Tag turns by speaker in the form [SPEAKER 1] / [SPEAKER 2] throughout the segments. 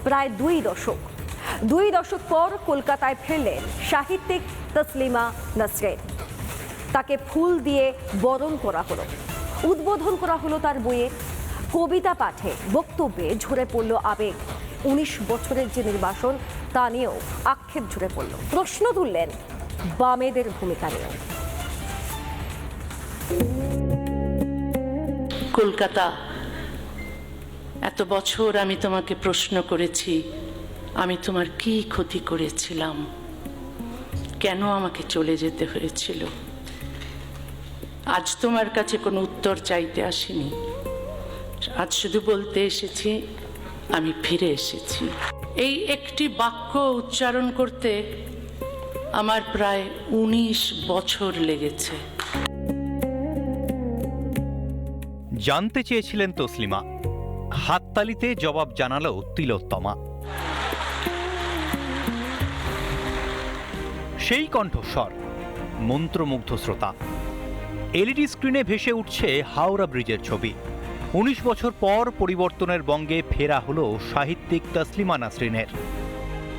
[SPEAKER 1] প্রায় 2 দশক। 2 দশক পর কলকাতায় ফিরলেন সাহিত্যিক তসলিমা নাসরিন। তাকে ফুল দিয়ে বরণ করা হলো, উদ্বোধন করা হলো তার বইয়ে। কবিতা পাঠে, বক্তব্যে ঝরে পড়ল আবেগ। 19 বছরের যে নির্বাসন, তা নিয়েও আক্ষেপ ঝরে পড়ল। প্রশ্ন তুললেন বামেদের ভূমিকা নিয়ে।
[SPEAKER 2] কলকাতা, এত বছর আমি তোমাকে প্রশ্ন করেছি, আমি তোমার কি ক্ষতি করেছিলাম, কেন আমাকে চলে যেতে হয়েছিল। আজ তোমার কাছে কোনো উত্তর চাইতে আসিনি, আজ শুধু বলতে এসেছি আমি ফিরে এসেছি। এই একটি বাক্য উচ্চারণ করতে আমার প্রায় 19 বছর লেগেছে।
[SPEAKER 3] জানতে চেয়েছিলেন তসলিমা, হাততালিতে জবাব জানালো তিলোত্তমা। সেই কণ্ঠস্বর, মন্ত্রমুগ্ধ শ্রোতা। এলইডি স্ক্রিনে ভেসে উঠছে হাওড়া ব্রিজের ছবি। 19 বছর পর পরিবর্তনের বঙ্গে ফেরা হলো সাহিত্যিক তসলিমা নাসরিনের।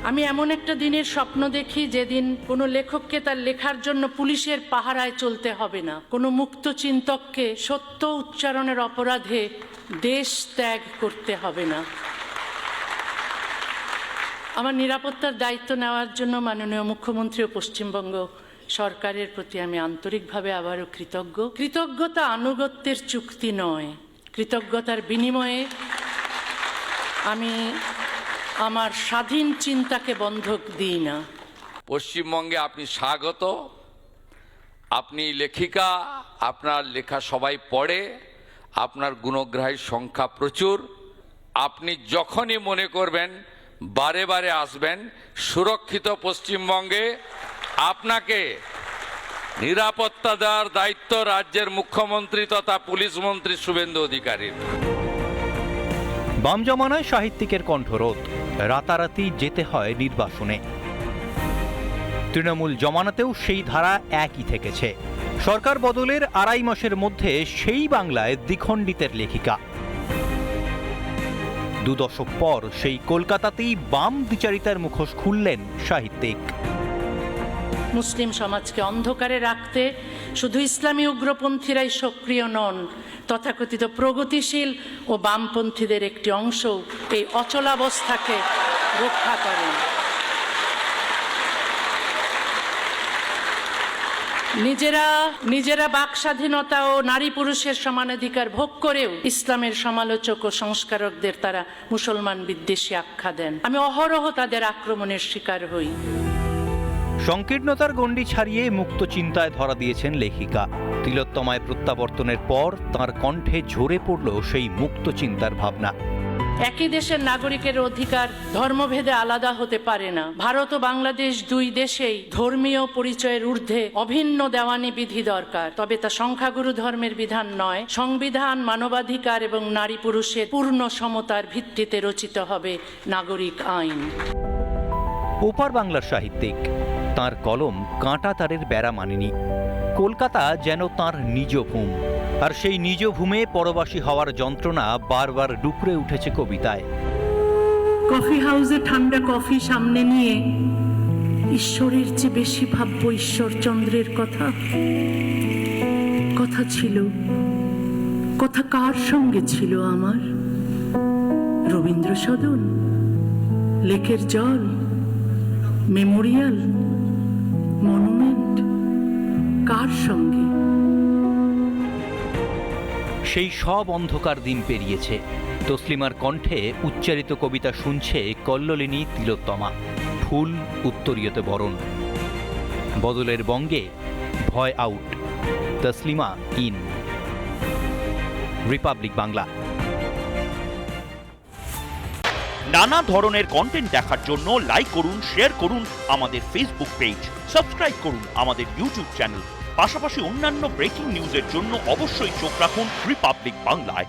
[SPEAKER 2] আমি এমন একটা দিনের স্বপ্ন দেখি যেদিন কোনো লেখককে তার লেখার জন্য পুলিশের পাহারায় চলতে হবে না, কোনো মুক্ত চিন্তককে সত্য উচ্চারণের অপরাধে দেশ ত্যাগ করতে হবে না। আমার নিরাপত্তার দায়িত্ব নেওয়ার জন্য মাননীয় মুখ্যমন্ত্রী ও পশ্চিমবঙ্গ সরকারের প্রতি আমি আন্তরিকভাবে আবারও কৃতজ্ঞ। কৃতজ্ঞতা আনুগত্যের চুক্তি নয়, কৃতজ্ঞতার বিনিময়ে আমি আমার স্বাধীন চিন্তাকে বন্ধক দিই না।
[SPEAKER 4] পশ্চিমবঙ্গে আপনি স্বাগত। আপনি লেখিকা, আপনার লেখা সবাই পড়ে, আপনার গুণগ্রাহীর সংখ্যা প্রচুর। আপনি যখনই মনে করবেন বারে বারে আসবেন, সুরক্ষিত পশ্চিমবঙ্গে আপনাকে নিরাপত্তা দেওয়ার দায়িত্ব রাজ্যের মুখ্যমন্ত্রী তথা পুলিশ মন্ত্রী শুভেন্দু অধিকারীর।
[SPEAKER 3] বাম জমানায় সাহিত্যিকের কণ্ঠরোধ, রাতারাতি যেতে হয় নির্বাসনে। তৃণমূল জমানাতেও সেই ধারা একই থেকেছে। সরকার বদলের 2.5 মাসের মধ্যে সেই বাংলায় দ্বিখণ্ডিতের লেখিকা। 2 দশক পর সেই কলকাতাতেই বাম দ্বিচারিতার মুখোশ খুললেন সাহিত্যিক।
[SPEAKER 2] মুসলিম সমাজকে অন্ধকারে রাখতে শুধু ইসলামী উগ্রপন্থীরাই সক্রিয় নন, তথাকথিত প্রগতিশীল ও বামপন্থীদের একটি অংশ এই অচলাবস্থাকে রক্ষা করেন। নিজেরা বাক স্বাধীনতা ও নারী পুরুষের সমানাধিকার ভোগ করেও ইসলামের সমালোচক ও সংস্কারকদের তারা মুসলমান বিদ্বেষী আখ্যা দেন। আমি অহরহ তাদের আক্রমণের শিকার হই।
[SPEAKER 3] সংকীর্ণতার গণ্ডি ছাড়িয়ে মুক্ত চিন্তায় ধরা দিয়েছেন লেখিকা। তিলোত্তমায় প্রত্যাবর্তনের পর তাঁর কণ্ঠে ঝরে পড়ল সেই মুক্ত চিন্তার ভাবনা।
[SPEAKER 2] একই দেশের নাগরিকের অধিকার ধর্মভেদে আলাদা হতে পারে না। ভারত ও বাংলাদেশ 2 দেশেই ধর্মীয় পরিচয়ের ঊর্ধ্বে অভিন্ন দেওয়ানি বিধি দরকার, তবে তা সংখ্যাগুরু ধর্মের বিধান নয়। সংবিধান, মানবাধিকার এবং নারী পুরুষের পূর্ণ সমতার ভিত্তিতে রচিত হবে নাগরিক আইন।
[SPEAKER 3] ওপার বাংলার সাহিত্যিক, তাঁর কলম কাঁটা তারের বেড়া মানেনি। কলকাতা যেন তাঁর নিজ ভূম, আর সেই নিজ ভূমে পরবাসী হওয়ার যন্ত্রণা বারবার ডুকরে উঠেছে কবিতায়।
[SPEAKER 2] কফি হাউসে ঠান্ডা কফি সামনে নিয়ে ঈশ্বরের চেয়ে বেশি ভাববো ঈশ্বরচন্দ্রের কথা। কথা ছিল, কথা কার সঙ্গে ছিল আমার? রবীন্দ্র সদন, লেকের জল, মেমোরিয়াল, মনুমেন্ট, কার সঙ্গে?
[SPEAKER 3] সেই সব অন্ধকার দিন পেরিয়েছে। তসলিমার কণ্ঠে উচ্চারিত কবিতা শুনছে কল্লোলিনী তিলোত্তমা। ফুল উত্তরীয়তে বরণ। বদলের বঙ্গে ভয় out, Taslima in. Republic Bangla.
[SPEAKER 5] নানা ধরনের কন্টেন্ট দেখার জন্য লাইক করুন, শেয়ার করুন আমাদের ফেসবুক পেজ, সাবস্ক্রাইব করুন আমাদের ইউটিউব চ্যানেল। পাশাপাশি অন্যান্য ব্রেকিং নিউজের জন্য অবশ্যই চোখ রাখুন রিপাবলিক বাংলায়।